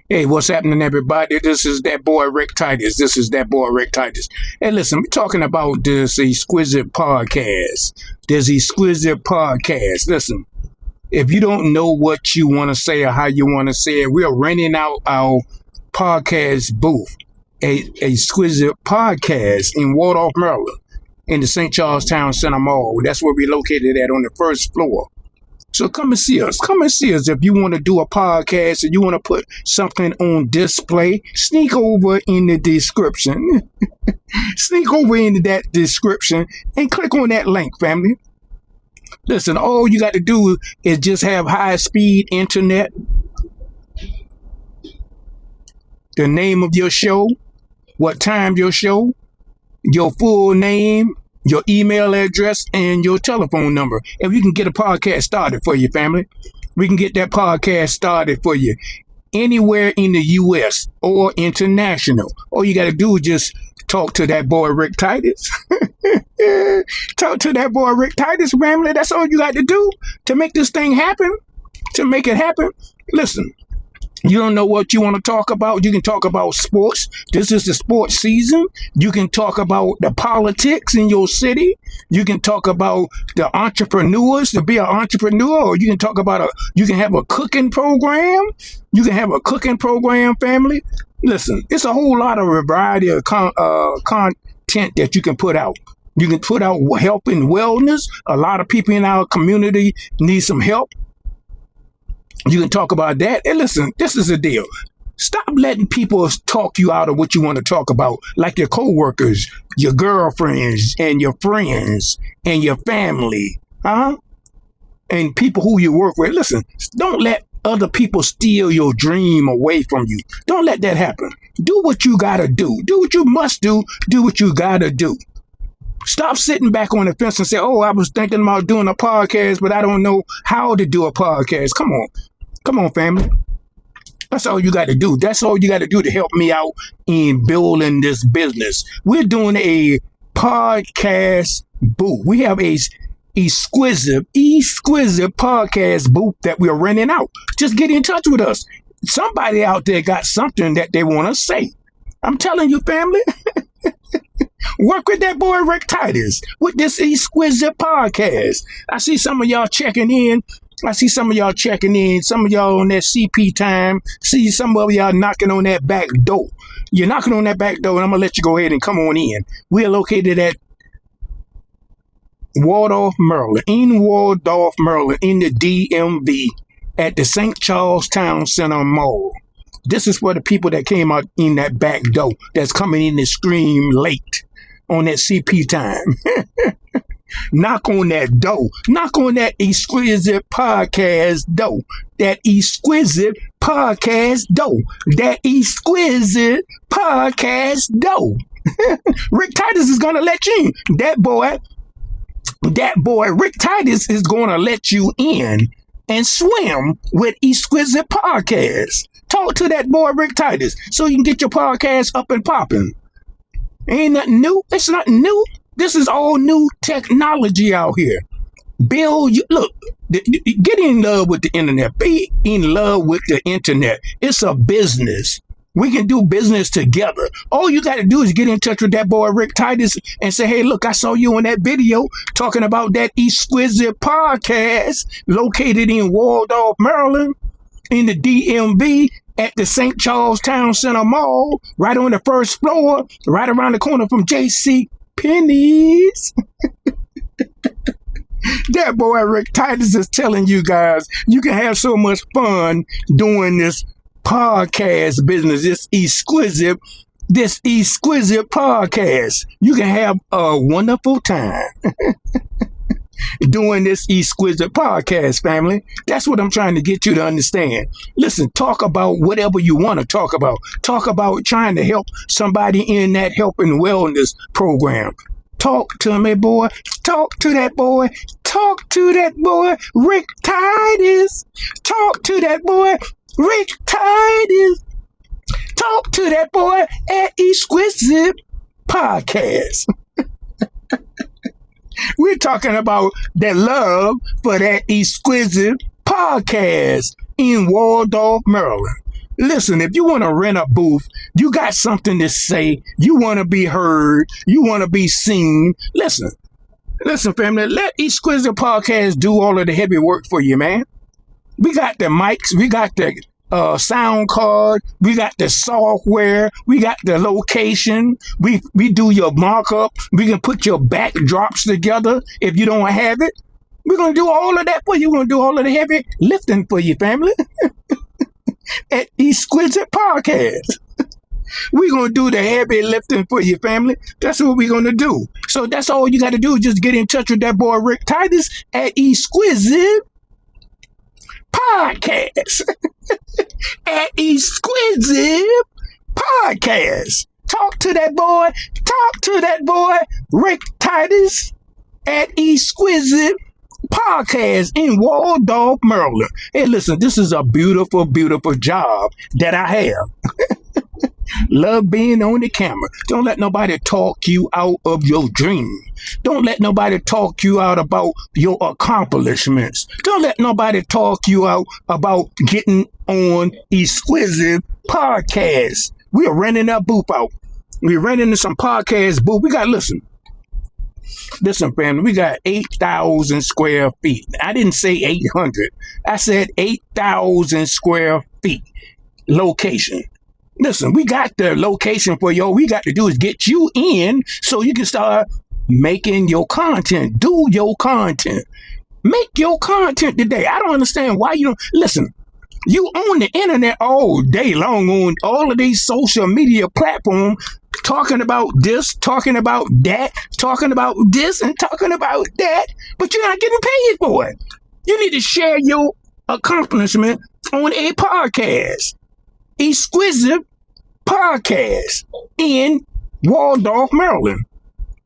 Hey, what's happening, everybody? This is that boy Rick Titus. Hey, listen, we're talking about this Exquisite Podcast. Listen, if you don't know what you want to say or how you want to say it, we are renting out our podcast booth, a Exquisite Podcast in Waldorf, Maryland, in the St. Charles Town Center Mall. That's where we're located at, on the first floor. So come and see us. If you want to do a podcast and you want to put something on display, sneak over in the description. Sneak over into that description and click on that link, family. Listen, all you got to do is just have high-speed internet, the name of your show, what time your show, your full name, your email address, and your telephone number. And we can get a podcast started for you, family. We can get that podcast started for you anywhere in the U.S. or international. All you got to do is just talk to that boy Rick Titus. Talk to that boy Rick Titus, family. That's all you got to do to make this thing happen, to make it happen. Listen. You don't know what you want to talk about? You can talk about sports. This is the sports season. You can talk about the politics in your city. You can talk about the entrepreneurs, to be an entrepreneur. Or you can talk about you can have a cooking program. You can have a cooking program, family. Listen, it's a whole lot of variety of content that you can put out. You can put out health and wellness. A lot of people in our community need some help. You can talk about that. And listen, this is the deal. Stop letting people talk you out of what you want to talk about, like your coworkers, your girlfriends, and your friends, and your family, and people who you work with. Listen, don't let other people steal your dream away from you. Don't let that happen. Do what you got to do. Do what you must do. Do what you got to do. Stop sitting back on the fence and say, oh, I was thinking about doing a podcast, but I don't know how to do a podcast. Come on, family. That's all you got to do. That's all you got to do to help me out in building this business. We're doing a podcast booth. We have a exquisite podcast booth that we're renting out. Just get in touch with us. Somebody out there got something that they want to say. I'm telling you, family. Work with that boy Rick Titus with this Exquisite Podcast. I see some of y'all checking in. Some of y'all on that CP time. See some of y'all knocking on that back door. You're knocking on that back door, and I'm going to let you go ahead and come on in. We're located at Waldorf, Maryland, in the DMV, at the St. Charles Town Center Mall. This is for the people that came out in that back door that's coming in to scream late on that CP time. Knock on that door. Knock on that Exquisite Podcast door. That Exquisite Podcast door. That Exquisite Podcast door. Rick Titus is going to let you in. That boy Rick Titus is going to let you in and swim with Exquisite Podcast. Talk to that boy Rick Titus so you can get your podcast up and popping. Ain't nothing new. It's not new. This is all new technology out here. Look, get in love with the internet. Be in love with the internet. It's a business. We can do business together. All you got to do is get in touch with that boy Rick Titus and say, hey, look, I saw you in that video talking about that Exquisite Podcast located in Waldorf, Maryland, in the DMV, at the St. Charles Town Center Mall, right on the first floor, right around the corner from J.C. Penney's. That boy Rick Titus is telling you guys you can have so much fun doing this podcast business, this exquisite podcast. You can have a wonderful time doing this Exquisite Podcast, family. That's what I'm trying to get you to understand. Listen, talk about whatever you want to talk about. Talk about trying to help somebody in that health and wellness program. Talk to me, boy. Talk to that boy. Talk to that boy, Rick Titus. Talk to that boy, Rick Titus. Talk to that boy at Exquisite Podcast. We're talking about that love for that Exquisite Podcast in Waldorf, Maryland. Listen, if you want to rent a booth, you got something to say, you want to be heard, you want to be seen. Listen, family, let Exquisite Podcast do all of the heavy work for you, man. We got the mics, we got the sound card, we got the software, we got the location, we do your markup, we can put your backdrops together if you don't have it. We're going to do all of that for you. We're going to do all of the heavy lifting for you, family. At Exquisite Podcast. We're going to do the heavy lifting for you, family. That's what we're going to do. So that's all you got to do is just get in touch with that boy Rick Titus at Exquisite Podcast. At Exquisite Podcast. Talk to that boy Rick Titus at Exquisite Podcast in Waldorf, Maryland. Hey, listen, this is a beautiful, beautiful job that I have. Love being on the camera. Don't let nobody talk you out of your dream. Don't let nobody talk you out about your accomplishments. Don't let nobody talk you out about getting on Exquisite Podcast. We are renting that booth out. We're renting some podcast booth. We got, Listen, family, we got 8,000 square feet. I didn't say 800. I said 8,000 square feet location. Listen, we got the location for you. All we got to do is get you in so you can start making your content. Do your content. Make your content today. I don't understand why you don't. Listen, you on the internet all day long on all of these social media platforms talking about this, talking about that, talking about this and talking about that, but you're not getting paid for it. You need to share your accomplishment on a podcast. Exquisite Podcast in Waldorf, Maryland,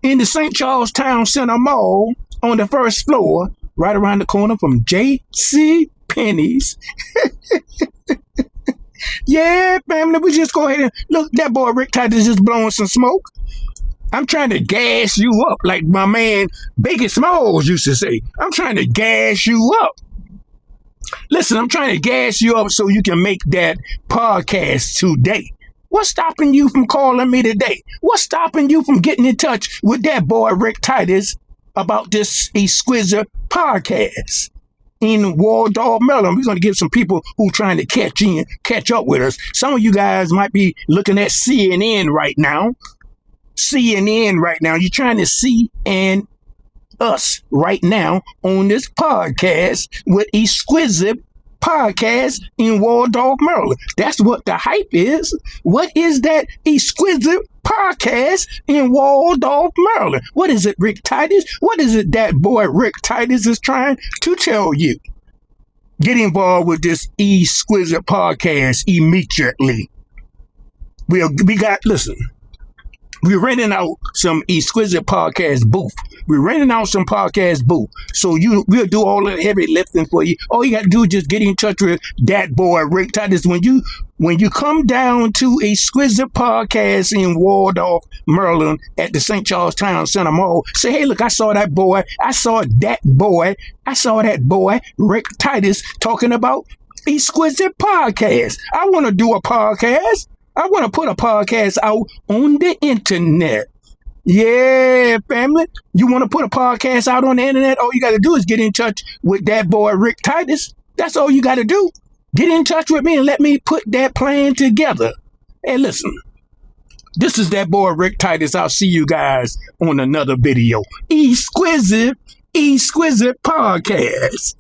in the St. Charles Town Center Mall on the first floor, right around the corner from J.C. Penney's. Yeah, family, we just go ahead and look. That boy Rick Titus just blowing some smoke. I'm trying to gas you up, like my man Biggie Smalls used to say. I'm trying to gas you up. Listen, I'm trying to gas you up so you can make that podcast today. What's stopping you from calling me today? What's stopping you from getting in touch with that boy Rick Titus about this Exquisite Podcast in Waldorf, Maryland? We're going to give some people who trying to catch up with us. Some of you guys might be looking at CNN right now. You're trying to see and us right now on this podcast with Exquisite Podcast in Waldorf, Maryland. That's what the hype is. What is that Exquisite Podcast in Waldorf, Maryland? What is it, Rick Titus? What is it that boy Rick Titus is trying to tell you? Get involved with this Exquisite Podcast immediately. We're renting out some Exquisite Podcast booth. We're renting out some podcast booth. So we'll do all the heavy lifting for you. All you got to do is just get in touch with that boy, Rick Titus. When you come down to Exquisite Podcast in Waldorf, Maryland at the St. Charles Town Center Mall, say, hey, look, I saw that boy, Rick Titus, talking about Exquisite Podcast. I want to do a podcast. I want to put a podcast out on the internet. Yeah, family. You want to put a podcast out on the internet? All you got to do is get in touch with that boy, Rick Titus. That's all you got to do. Get in touch with me and let me put that plan together. And listen, this is that boy, Rick Titus. I'll see you guys on another video. Exquisite Podcast.